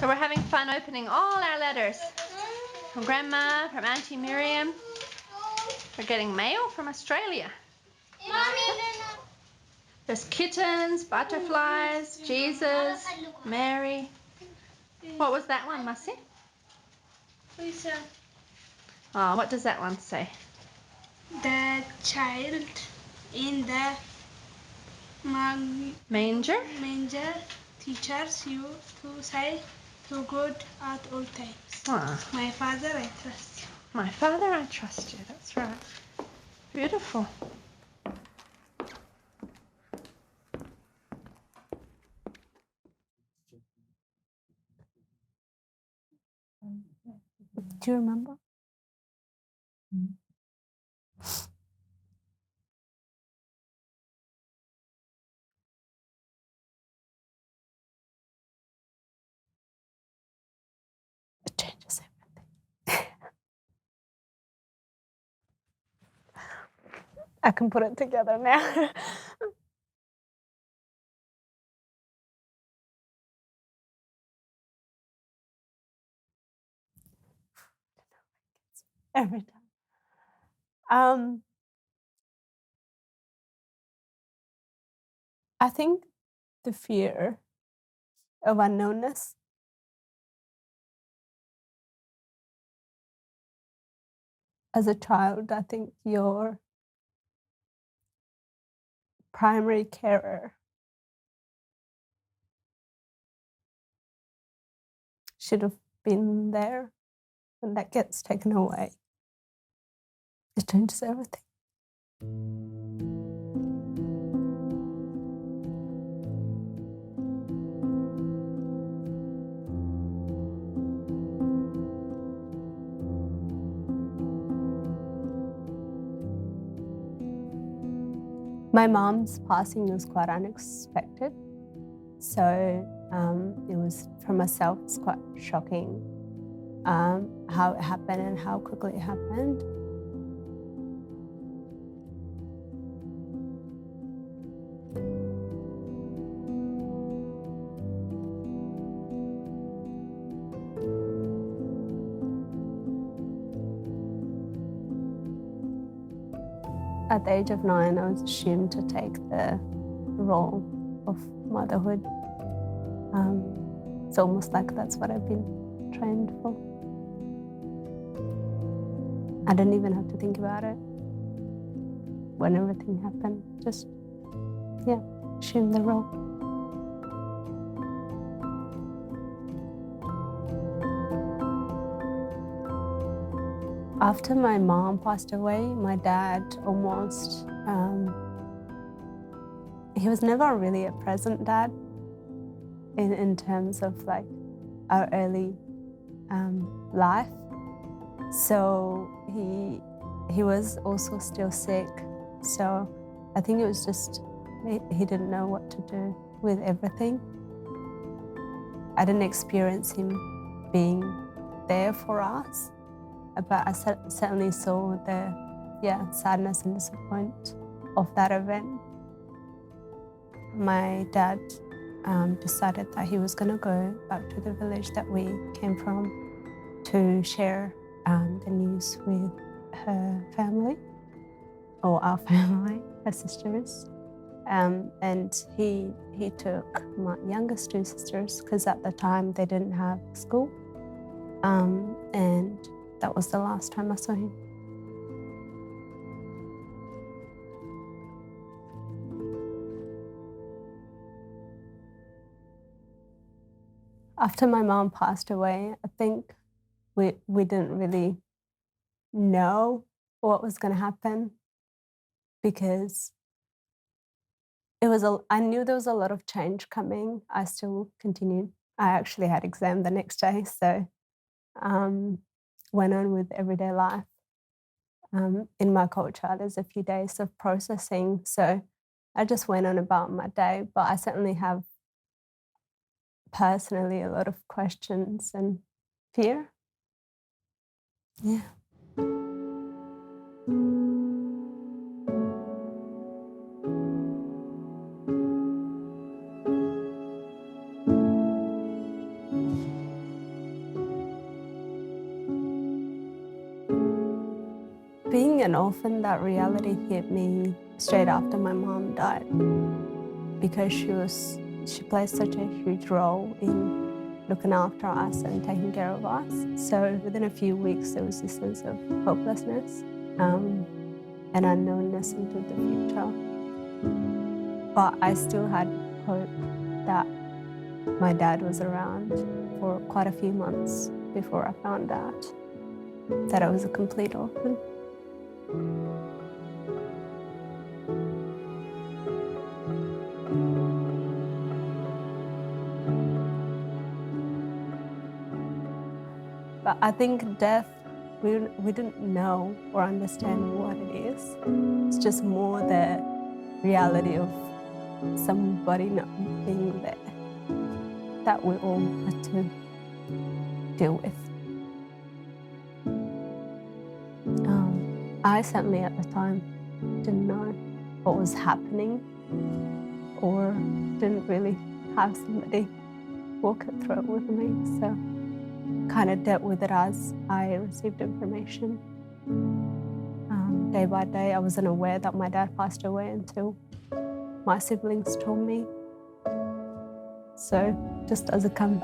So we're having fun opening all our letters. From Grandma, from Auntie Miriam. We're getting mail from Australia. There's kittens, butterflies, Jesus, Mary. What was that one, Mussy? Oh, what does that one say? The child in the manger teaches you to say to God at all times. Ah. My Father, I trust you. My Father, I trust you. That's right. Beautiful. Do you remember? It changes everything. I can put it together now. Every time. I think the fear of unknownness. As a child, I think your primary carer should have been there. When that gets taken away, it changes everything. My mom's passing was quite unexpected. So it was, for myself, it's quite shocking how it happened and how quickly it happened. At the age of 9, I was assumed to take the role of motherhood. It's almost like that's what I've been trained for. I didn't even have to think about it when everything happened. Just, yeah, assume the role. After my mom passed away, my dad almost, he was never really a present dad in terms of like our early life. So he was also still sick. So I think it was just, he didn't know what to do with everything. I didn't experience him being there for us, but I certainly saw the sadness and disappointment of that event. My dad decided that he was going to go back to the village that we came from to share the news with her family, or our family, her sisters. And he took my youngest 2 sisters, because at the time they didn't have school. And that was the last time I saw him. After my mom passed away, I think we didn't really know what was going to happen, because I knew there was a lot of change coming. I still continued. I actually had exam the next day, so went on with everyday life. In my culture, there's a few days of processing, so I just went on about my day, but I certainly have personally a lot of questions and fear. Yeah. an orphan, that reality hit me straight after my mom died, because she played such a huge role in looking after us and taking care of us. So within a few weeks, there was this sense of hopelessness and unknownness into the future. But I still had hope that my dad was around for quite a few months before I found out that I was a complete orphan. But I think death, we didn't know or understand what it is. It's just more the reality of somebody not being there that we all had to deal with. I certainly at the time didn't know what was happening, or didn't really have somebody walk it through it with me. So kind of dealt with it as I received information. Day by day, I wasn't aware that my dad passed away until my siblings told me. So just as it comes.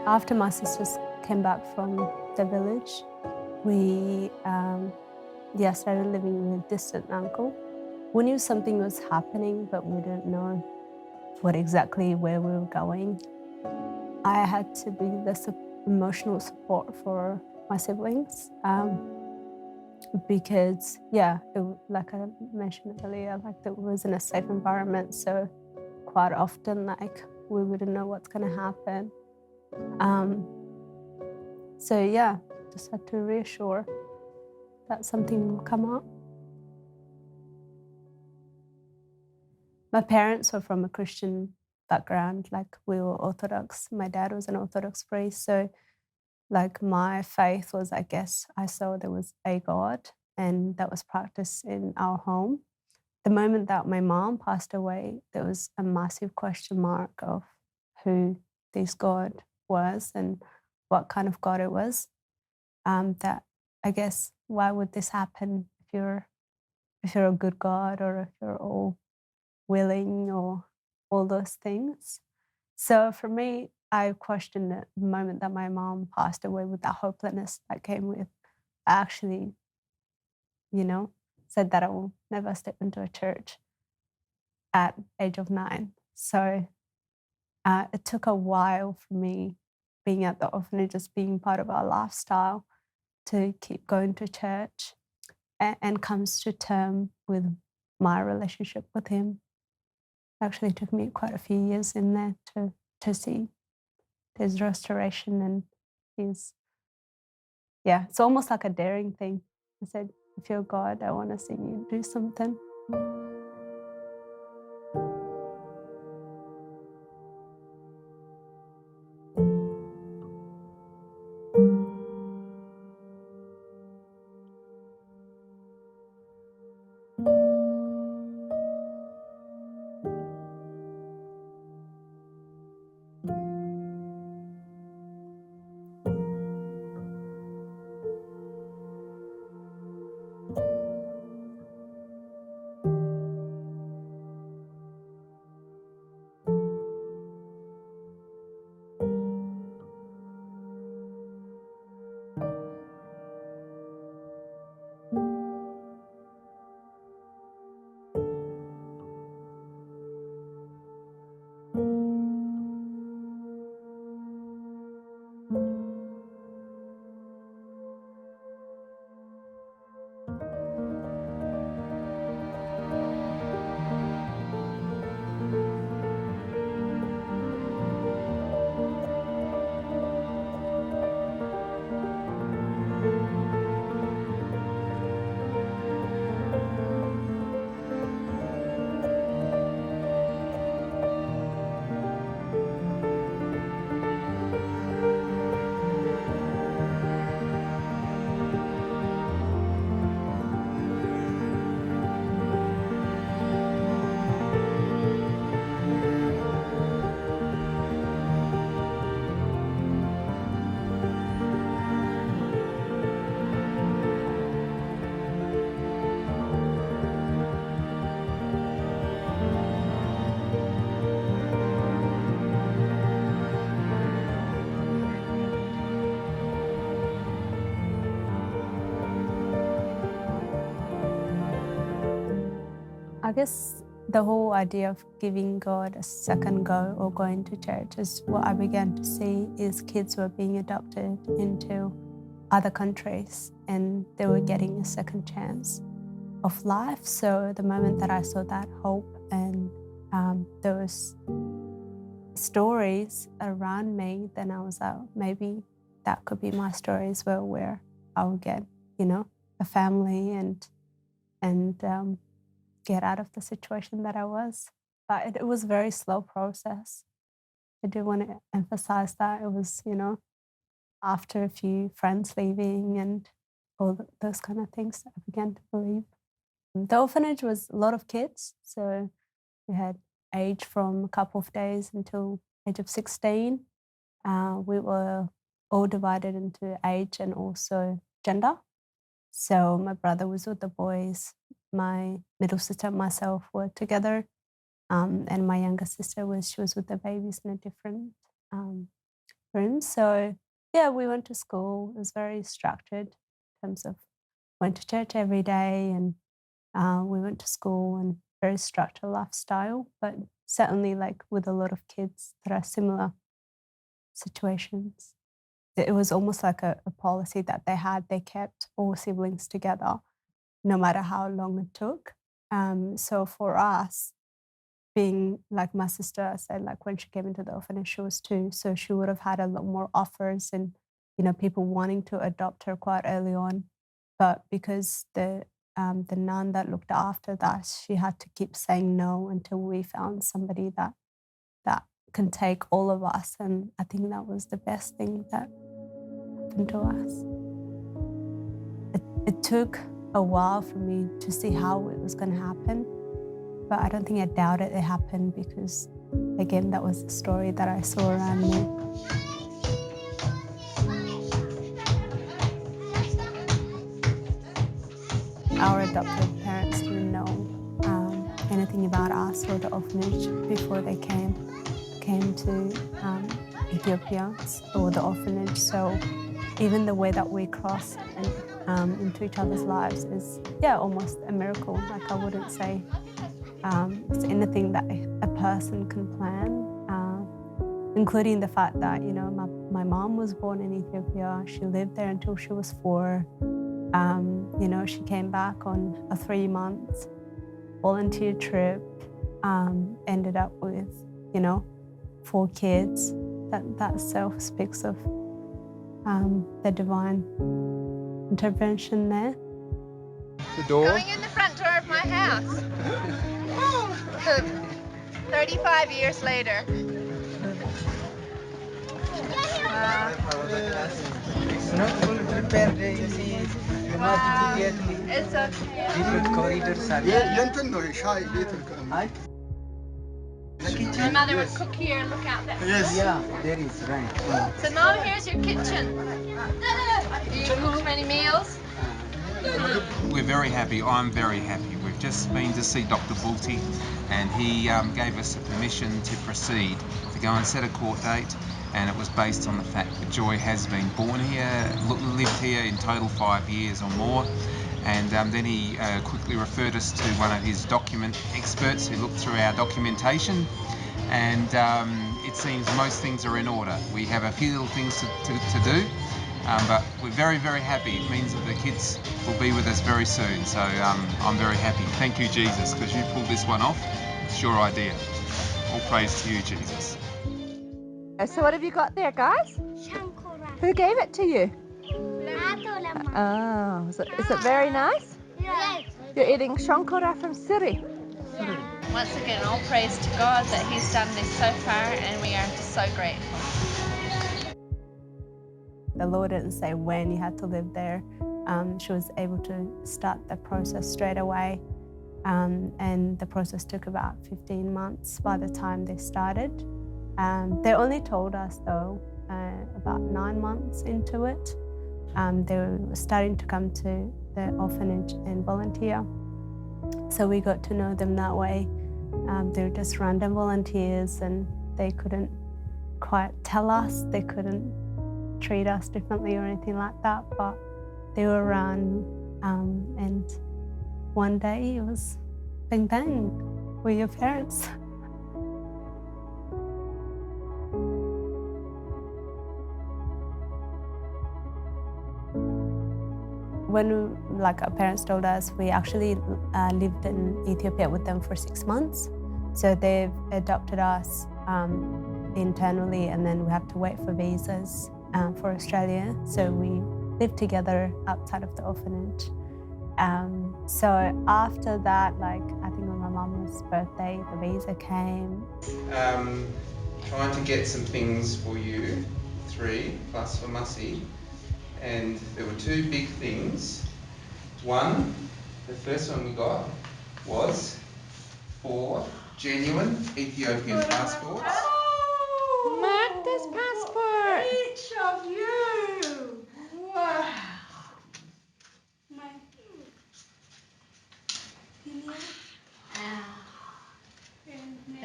After my sisters came back from the village, we started living with a distant uncle. We knew something was happening, but we didn't know where we were going. I had to be the emotional support for my siblings because, like I mentioned earlier, it wasn't a safe environment. So quite often, we wouldn't know what's going to happen. Just had to reassure that something will come up. My parents were from a Christian background, we were Orthodox. My dad was an Orthodox priest. So my faith was, I saw there was a God, and that was practiced in our home. The moment that my mom passed away, there was a massive question mark of who this God was and what kind of God it was. Why would this happen if you're a good God, or if you're all willing, or all those things? So for me, I questioned it the moment that my mom passed away, with that hopelessness that came with. I actually, said that I will never step into a church at age of 9. So it took a while for me, being at the orphanage, just being part of our lifestyle, to keep going to church and comes to term with my relationship with him. Actually took me quite a few years in there to see his restoration and his, it's almost like a daring thing. I said, if you're God, I want to see you do something. guess the whole idea of giving God a second go or going to church is what I began to see is kids were being adopted into other countries and they were getting a second chance of life. So the moment that I saw that hope and those stories around me, then I was like, maybe that could be my story as well, where I will get, a family and get out of the situation that I was. But it was a very slow process. I do want to emphasize that it was, after a few friends leaving and all those kind of things that I began to believe. The orphanage was a lot of kids, so we had age from a couple of days until age of 16. We were all divided into age and also gender. So my brother was with the boys, my middle sister and myself were together, and my younger sister she was with the babies in a different room. So yeah, we went to school. It was very structured in terms of went to church every day, and we went to school and very structured lifestyle, but certainly like with a lot of kids that are similar situations. It was almost like a policy that they kept all siblings together, no matter how long it took. So for us, being like my sister, I said, like when she came into the orphanage, she was 2, so she would have had a lot more offers and, people wanting to adopt her quite early on. But because the nun that looked after that, she had to keep saying no until we found somebody that can take all of us. And I think that was the best thing that happened to us. It took a while for me to see how it was going to happen, but I don't think I doubted it happened because, again, that was the story that I saw around me. Our adopted parents didn't know anything about us or the orphanage before they came to Ethiopia or the orphanage. So even the way that we crossed into each other's lives is, almost a miracle. Like I wouldn't say it's anything that a person can plan, including the fact that, my mom was born in Ethiopia. She lived there until she was 4. She came back on a 3-month volunteer trip, ended up with, 4 kids. That self speaks of the divine intervention there. The door. Going in the front door of my house. 35 years later. It's okay. Different corridors are My mother would cook here and look out that. Yes. Yeah, there is, right. So Mom, here's your kitchen. Do you cook many meals? We're very happy. I'm very happy. We've just been to see Dr. Bulti, and he gave us a permission to proceed to go and set a court date, and it was based on the fact that Joy has been born here, lived here in total 5 years or more, and then he quickly referred us to one of his document experts who looked through our documentation, and it seems most things are in order. We have a few little things to do, but we're very, very happy. It means that the kids will be with us very soon, so I'm very happy. Thank you, Jesus, because you pulled this one off. It's your idea. All praise to you, Jesus. So what have you got there, guys? Who gave it to you? Oh, is it very nice? Yes. You're eating shankora from Siri. Once again, all praise to God that He's done this so far, and we are just so grateful. The Lord didn't say when you had to live there. She was able to start the process straight away, and the process took about 15 months by the time they started. They only told us, though, about 9 months into it. They were starting to come to the orphanage and volunteer. So we got to know them that way. They were just random volunteers, and they couldn't quite tell us. They couldn't treat us differently or anything like that, but they were around. And one day it was bang bang, we're your parents. When our parents told us, we actually lived in Ethiopia with them for 6 months. So they've adopted us internally, and then we have to wait for visas for Australia. So we lived together outside of the orphanage. So after that, I think on my mum's birthday, the visa came. Trying to get some things for you, 3 plus for Mussy. And there were 2 big things. One, the first one we got was 4 genuine Ethiopian passports. Oh, Magda's passport. Each of you. Wow.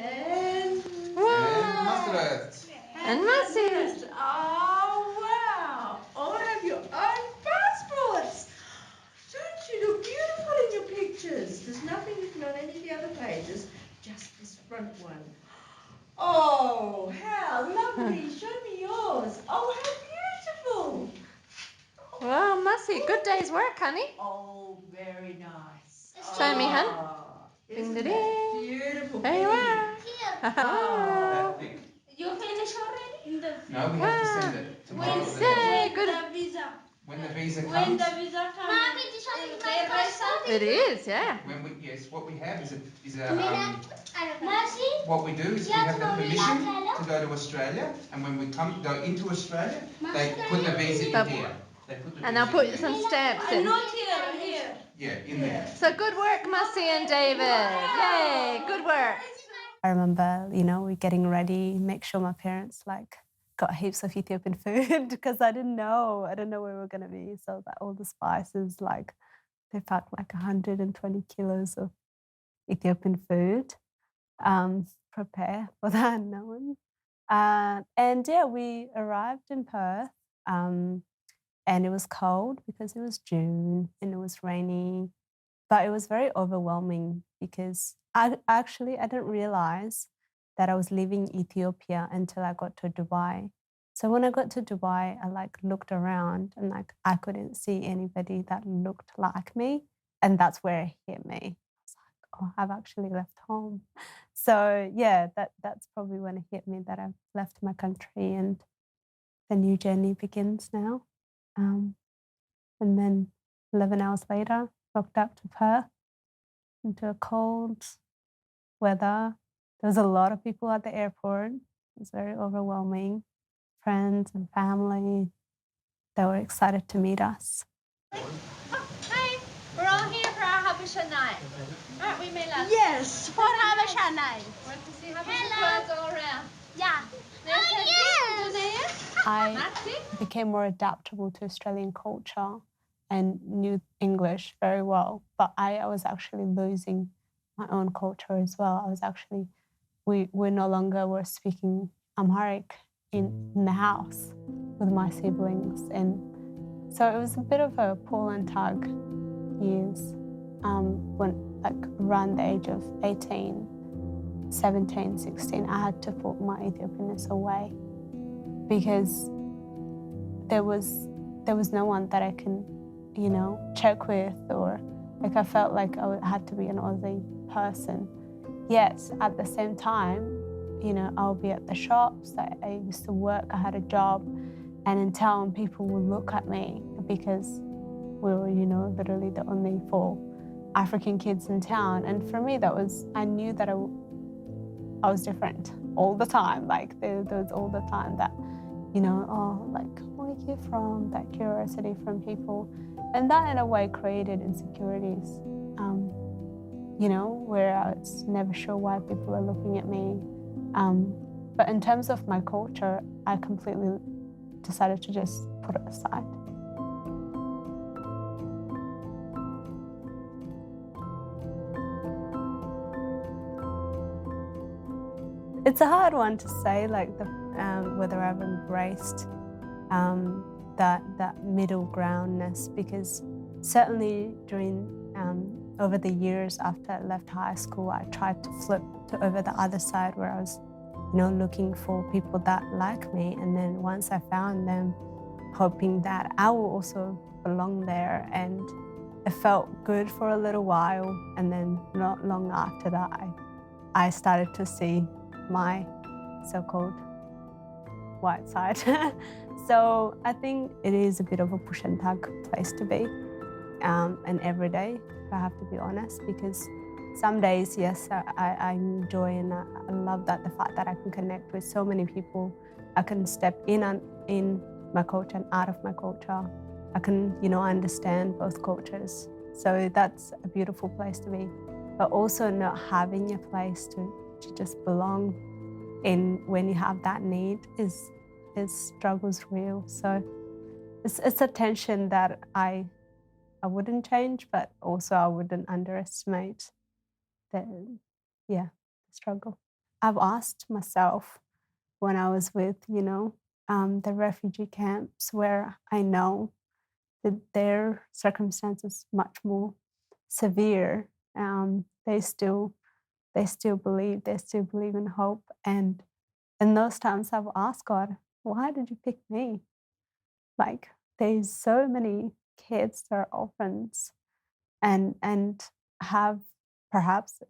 And And Meseret. And Meseret. Oh, wow. All have your own passports. Don't you look beautiful in your pictures? There's nothing written on any of the other pages, just this front one. Oh, how lovely. Show me yours. Oh, how beautiful. Wow, Mussy, good day's work, honey. Oh, very nice. Show me, hun. Isn't Ding, that ding. beautiful? There you are. That thick. You finished already? No, we have to send it tomorrow. or the next Yay, day. good. Visa. When the visa When comes. the visa comes. Mommy, did you show me my passport? It is, yeah. When we, yes, what we have is Mercy? what we do is we have the permission to go to Australia, and when we go into Australia, they put the visa in here. They put the And they'll visa put in some there. stamps in. Not here, here. Yeah, in there. So good work, Mussy and David. Yay, good work. I remember, we're getting ready, make sure my parents got heaps of Ethiopian food because I didn't know where we were going to be. So that all the spices, they packed 120 kilos of Ethiopian food, prepare for the unknown. And yeah, we arrived in Perth, and it was cold because it was June and it was rainy, but it was very overwhelming because I didn't realize that I was leaving Ethiopia until I got to Dubai. So when I got to Dubai, I looked around and I couldn't see anybody that looked like me, and that's where it hit me. I was like, oh, I've actually left home. So yeah, that's probably when it hit me that I've left my country and the new journey begins now. And then 11 hours later, rocked up to Perth into a cold weather. There was a lot of people at the airport. It was very overwhelming. Friends and family, they were excited to meet us. Hi, we're all here for our Habesha night. Aren't we, Mela? Yes, for Habesha night. Want to see Habesha clothes all around? Yeah. I became more adaptable to Australian culture and knew English very well, but I was actually losing my own culture as well. We no longer were speaking Amharic in the house with my siblings, and so it was a bit of a pull and tug years. When around the age of 18, 17, 16, I had to put my Ethiopianness away because there was no one that I can, check with, or I felt like I had to be an Aussie person. Yet at the same time, I'll be at the shops. I used to work. I had a job, and in town, people would look at me because we were, literally the only 4 African kids in town. And for me, I knew that I was different all the time. There was all the time that, where are you from? That curiosity from people. And that in a way created insecurities, where I was never sure why people are looking at me. But in terms of my culture, I completely decided to just put it aside. It's a hard one to say, whether I've embraced that middle groundness, because certainly during over the years after I left high school, I tried to flip to over the other side where I was, looking for people that like me. And then once I found them, hoping that I will also belong there. And it felt good for a little while. And then not long after that, I started to see my so-called white side. So I think it is a bit of a push and tug place to be, and every day, if I have to be honest, because some days, yes, I enjoy and I love that the fact that I can connect with so many people. I can step in my culture and out of my culture. I can, understand both cultures. So that's a beautiful place to be. But also not having a place to just belong in when you have that need is struggle's real. So it's a tension that I wouldn't change, but also I wouldn't underestimate the struggle. I've asked myself when I was with, the refugee camps where I know that their circumstances much more severe. They still believe, in hope. And in those times I've asked God, why did you pick me? Like, there's so many kids that are orphans and have perhaps,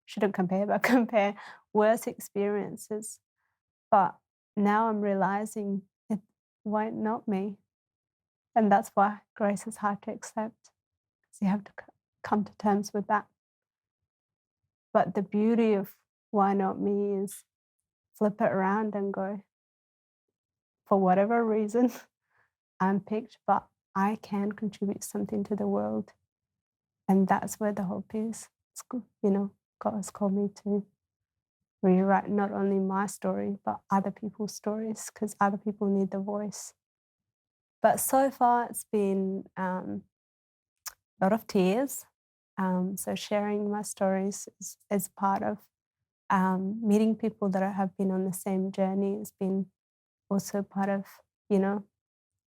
shouldn't compare, but compare worse experiences. But now I'm realizing why not me? And that's why grace is hard to accept, because you have to come to terms with that. But the beauty of why not me is flip it around and go, for whatever reason, I'm picked, but I can contribute something to the world. And that's where the hope is. It's good, God has called me to rewrite not only my story, but other people's stories, because other people need the voice. But so far, it's been a lot of tears. So sharing my stories is part of meeting people that have been on the same journey. Has been also part of,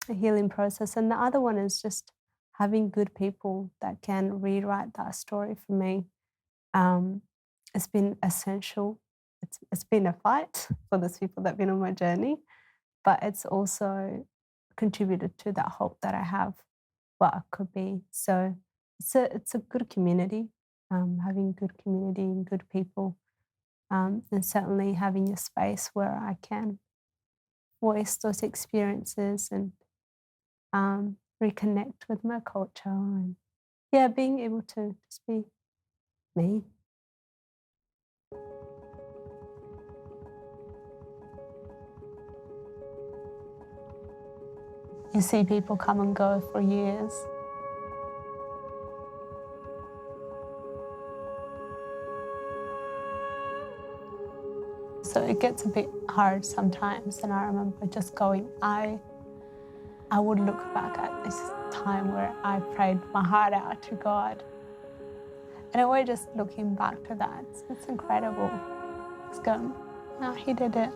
a healing process. And the other one is just having good people that can rewrite that story for me. It's been essential. It's been a fight for those people that have been on my journey, but it's also contributed to that hope that I have what I could be. So it's a good community, having good community and good people, and certainly having a space where I can voice those experiences and reconnect with my culture, and being able to just be me. You see people come and go for years. So it gets a bit hard sometimes, and I remember just going, I would look back at this time where I prayed my heart out to God. And I was just looking back to that. It's incredible. It's going, no, He did it.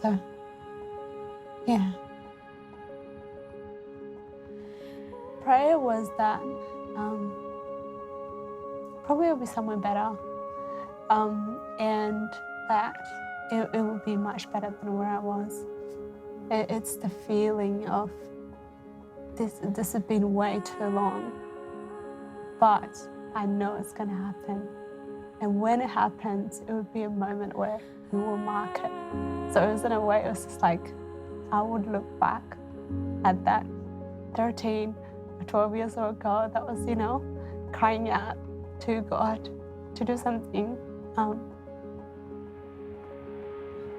So, yeah. Prayer was that probably it'll be somewhere better, and that it will be much better than where I was. It's the feeling of this has been way too long, but I know it's going to happen. And when it happens, it would be a moment where we will mark it. So it was in a way, it was just like, I would look back at that 13 or 12 years ago that was, crying out to God to do something,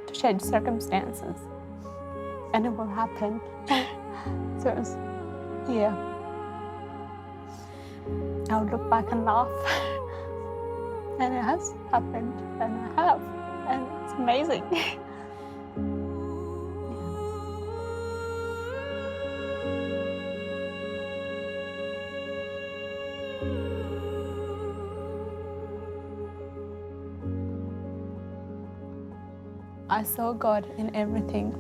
to change circumstances. And it will happen. So it was, I would look back and laugh. And it has happened, and I have, and it's amazing. I saw God in everything,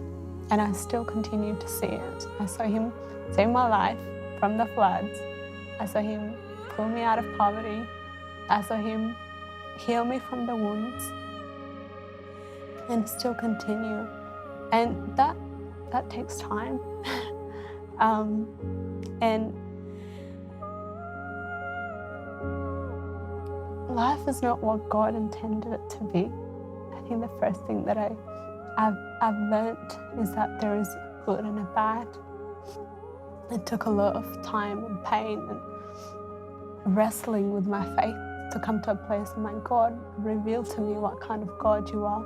and I still continue to see it. I saw Him save my life from the floods. I saw Him pull me out of poverty. I saw him heal me from the wounds and still continue. And that takes time. And life is not what God intended it to be. I think the first thing that I've learned is that there is a good and a bad. It took a lot of time and pain and wrestling with my faith to come to a place of, my God, reveal to me what kind of God you are.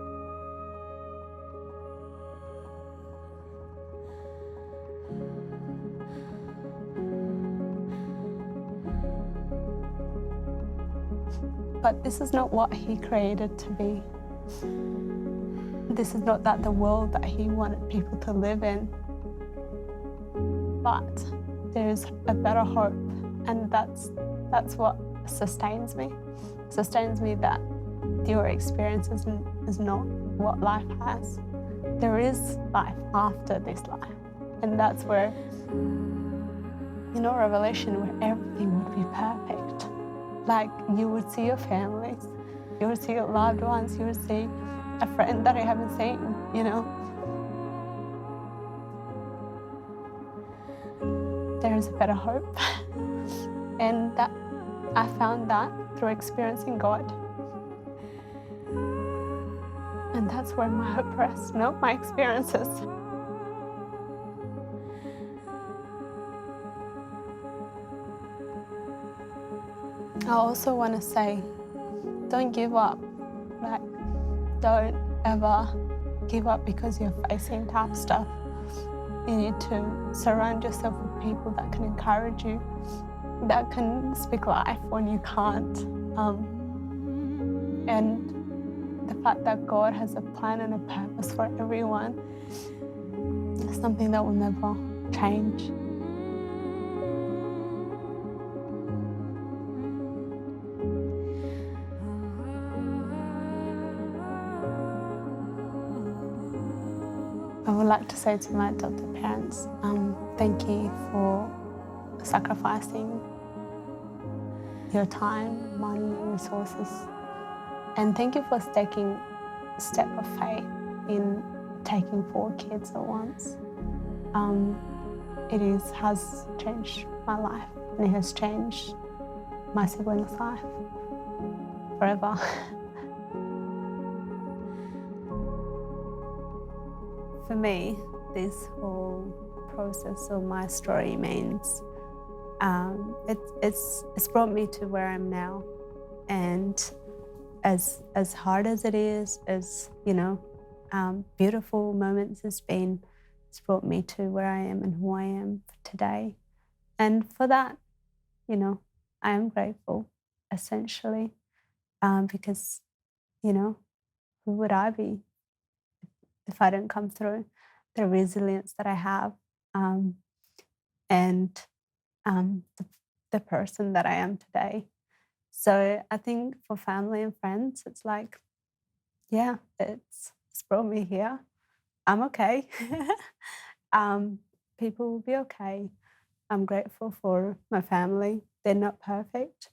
But this is not what He created to be. This is not the world that He wanted people to live in. But there's a better hope, and that's what sustains me. Sustains me that your experience is not what life has. There is life after this life, and that's where, Revelation, where everything would be perfect. Like, you would see your families, you would see your loved ones, you would see a friend that I haven't seen, There is a better hope. And that I found that through experiencing God. And that's where my hope rests, not my experiences. I also want to say, don't give up. Like, don't ever give up because you're facing tough stuff. You need to surround yourself with people that can encourage you, that can speak life when you can't. And the fact that God has a plan and a purpose for everyone is something that will never change. I would like to say to my adopted parents, thank you for sacrificing your time, money, and resources. And thank you for taking a step of faith in taking 4 kids at once. It has changed my life, and it has changed my siblings' life forever. For me, this whole process of my story means it's brought me to where I'm now, and as hard as it is, as beautiful moments it's been, it's brought me to where I am and who I am today, and for that, I am grateful, essentially, because who would I be if I didn't come through the resilience that I have, and the person that I am today. So I think for family and friends, it's like, yeah, it's brought me here. I'm okay. People will be okay. I'm grateful for my family. They're not perfect,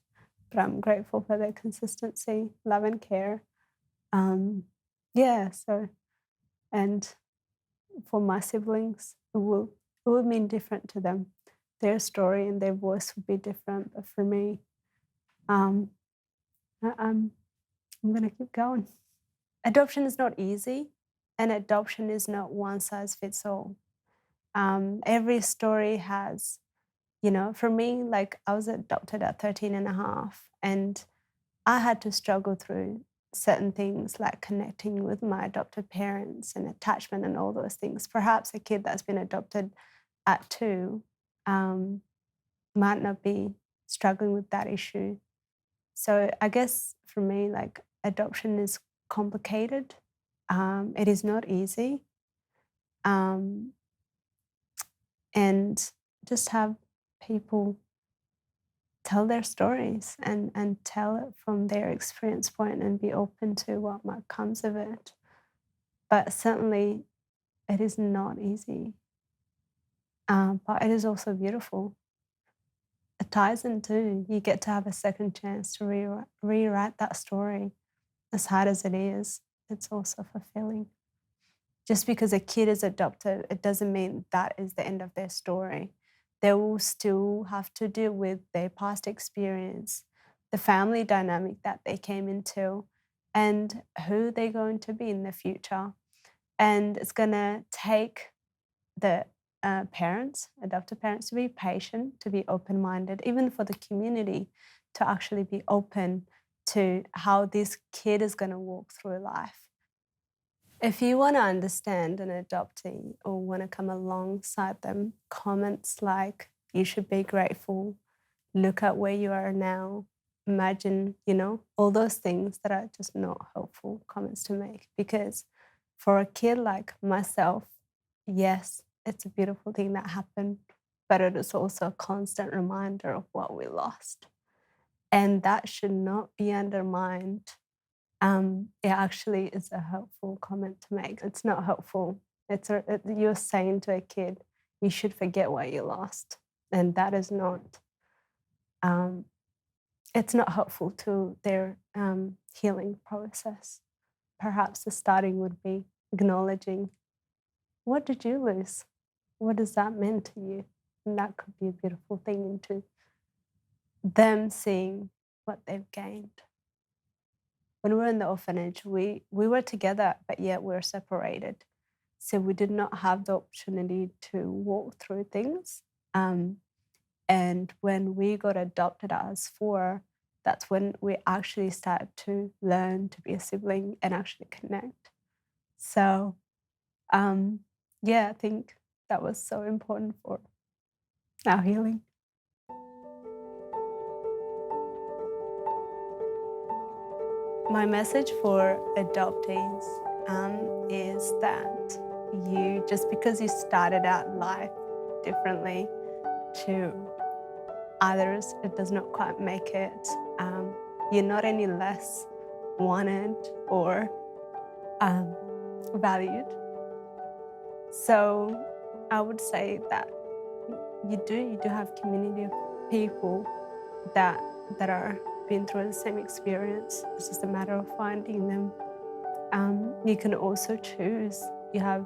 but I'm grateful for their consistency, love and care. And for my siblings, it will mean different to them. Their story and their voice will be different, but for me, I'm going to keep going. Adoption is not easy, and adoption is not one size fits all. Every story has, for me, like, I was adopted at 13 and a half, and I had to struggle through certain things like connecting with my adopted parents and attachment and all those things. Perhaps a kid that's been adopted at 2 might not be struggling with that issue. So I guess for me, like, adoption is complicated. It is not easy. And just have people tell their stories and tell it from their experience point and be open to what might comes of it. But certainly it is not easy. But it is also beautiful. it ties into, you get to have a second chance to rewrite that story. As hard as it is, it's also fulfilling. Just because a kid is adopted, it doesn't mean that is the end of their story. They will still have to deal with their past experience, the family dynamic that they came into, and who they're going to be in the future. And it's going to take the adoptive parents, to be patient, to be open-minded, even for the community to actually be open to how this kid is going to walk through life. If you want to understand an adoptee or want to come alongside them, comments like, you should be grateful, look at where you are now, imagine, all those things that are just not helpful comments to make. Because for a kid like myself, yes, it's a beautiful thing that happened, but it is also a constant reminder of what we lost. And that should not be undermined. It actually is a helpful comment to make. It's not helpful. You're saying to a kid, you should forget what you lost. And that is not, it's not helpful to their healing process. Perhaps the starting would be acknowledging, what did you lose? What does that mean to you? And that could be a beautiful thing into them seeing what they've gained. When we were in the orphanage, we were together, but yet we were separated. So we did not have the opportunity to walk through things. And when we got adopted as 4, that's when we actually started to learn to be a sibling and actually connect. So, I think that was so important for our healing. My message for adoptees is that just because you started out life differently to others, it does not quite make it. You're not any less wanted or valued. So I would say that you do have community of people that are been through the same experience. It's just a matter of finding them. You can also choose. You have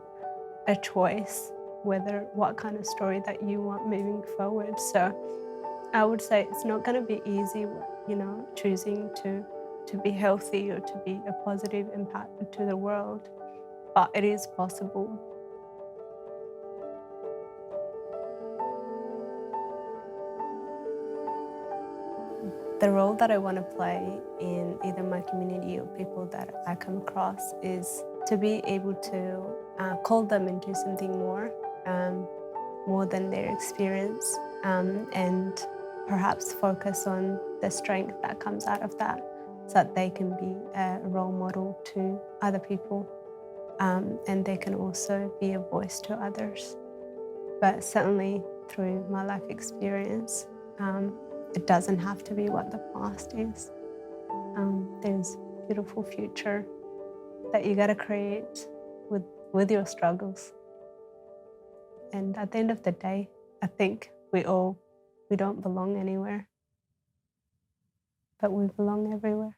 a choice what kind of story that you want moving forward. So I would say it's not going to be easy, choosing to be healthy or to be a positive impact to the world, but it is possible. The role that I want to play in either my community or people that I come across is to be able to call them into something more than their experience, and perhaps focus on the strength that comes out of that, so that they can be a role model to other people, and they can also be a voice to others. But certainly through my life experience, it doesn't have to be what the past is. There's a beautiful future that you got to create with your struggles. And at the end of the day, I think we don't belong anywhere, but we belong everywhere.